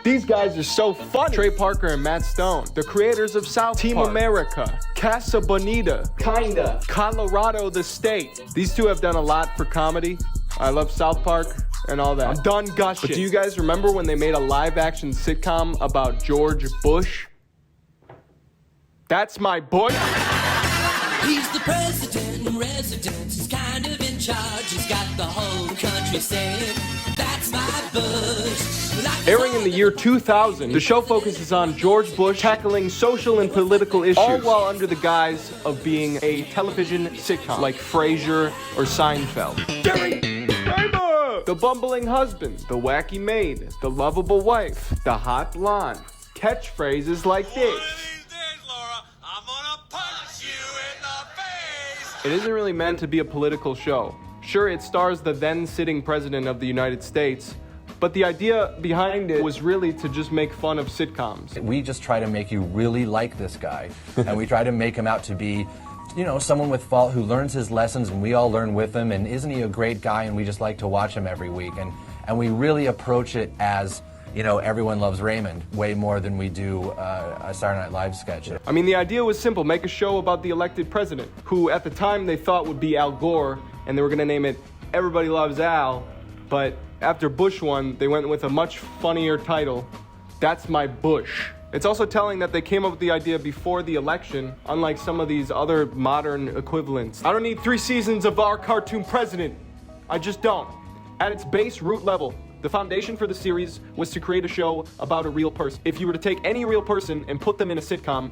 These guys are so funny. Trey Parker and Matt Stone, the creators of South Team Park, America, Casa Bonita, Kinda, Colorado the State. These two have done a lot for comedy. I love South Park and all that. I'm done gushing. But do you guys remember when they made a live-action sitcom about George Bush? That's my Bush. He's the president in residence. He's kind of in charge. He's got the whole country saying, that's my Bush. Airing in the year 2000, the show focuses on George Bush tackling social and political issues, all while under the guise of being a television sitcom, like Frasier or Seinfeld. The bumbling husband, the wacky maid, the lovable wife, the hot blonde. Catchphrases like this. It isn't really meant to be a political show. Sure, it stars the then sitting president of the United States, but the idea behind it was really to just make fun of sitcoms. We just try to make you really like this guy, and we try to make him out to be, you know, someone with fault who learns his lessons, and we all learn with him, and isn't he a great guy, and we just like to watch him every week. And we really approach it as, you know, Everyone Loves Raymond, way more than we do a Saturday Night Live sketch. I mean, the idea was simple. Make a show about the elected president, who at the time they thought would be Al Gore, and they were going to name it Everybody Loves Al, but after Bush won, they went with a much funnier title, That's My Bush. It's also telling that they came up with the idea before the election, unlike some of these other modern equivalents. I don't need 3 seasons of our cartoon president. I just don't. At its base root level, the foundation for the series was to create a show about a real person. If you were to take any real person and put them in a sitcom,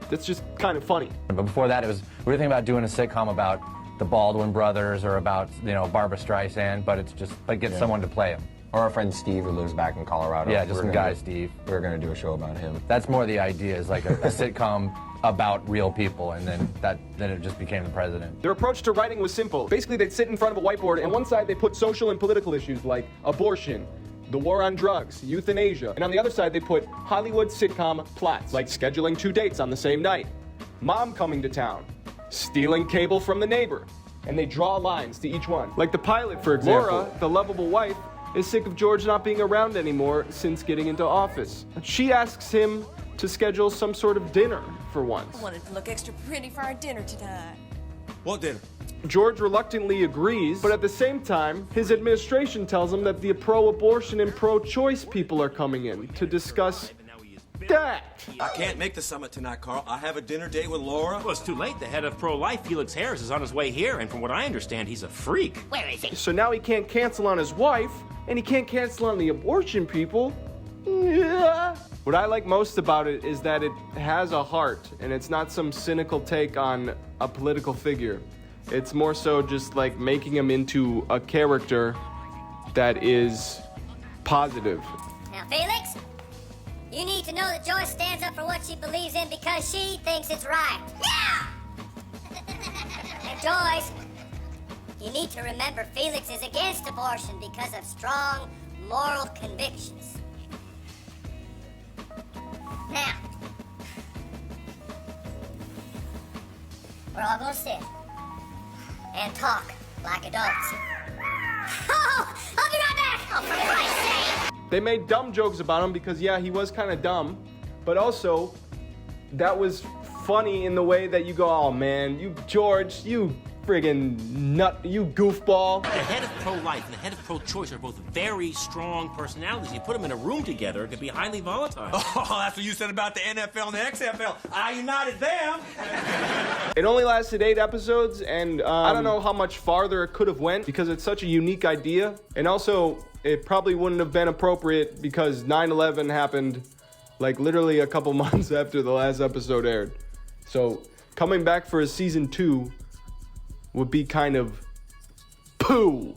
that's just kind of funny. But before that, we were thinking about doing a sitcom about the Baldwin brothers or about, you know, Barbra Streisand, but it's just like get someone to play him. Or our friend Steve, who lives back in Colorado. Yeah, just some guy, Steve. We're going to do a show about him. That's more the idea, is like a sitcom about real people, and then it just became the president. Their approach to writing was simple. Basically, they'd sit in front of a whiteboard, and on one side they put social and political issues like abortion, the war on drugs, euthanasia, and on the other side they put Hollywood sitcom plots, like scheduling 2 dates on the same night, mom coming to town, stealing cable from the neighbor, and they draw lines to each one. Like the pilot, for example. Laura, the lovable wife, is sick of George not being around anymore since getting into office. She asks him to schedule some sort of dinner for once. I wanted to look extra pretty for our dinner tonight. What dinner? George reluctantly agrees, but at the same time, his administration tells him that the pro-abortion and pro-choice people are coming in to discuss that. I can't make the summit tonight, Carl. I have a dinner date with Laura. Well, it's too late. The head of pro-life, Felix Harris, is on his way here, and from what I understand, he's a freak. Where is he? So now he can't cancel on his wife, and he can't cancel on the abortion people. Yeah. What I like most about it is that it has a heart, and it's not some cynical take on a political figure. It's more so just like making him into a character that is positive. Now, Felix, you need to know that Joyce stands up for what she believes in because she thinks it's right. Yeah! And Joyce, you need to remember Felix is against abortion because of strong moral convictions. Now, we're all gonna sit and talk like adults. Oh, I'll be right back! Oh, for Christ's sake! They made dumb jokes about him because, yeah, he was kind of dumb, but also that was funny in the way that you go, oh man, you George, you friggin' nut, you goofball. The head of pro-life and the head of pro-choice are both very strong personalities. You put them in a room together, it could be highly volatile. Oh, that's what you said about the NFL and the XFL. I united them. It only lasted 8 episodes, and I don't know how much farther it could have went because it's such a unique idea. And also, it probably wouldn't have been appropriate because 9/11 happened like literally a couple months after the last episode aired. So coming back for a season 2 would be kind of poo.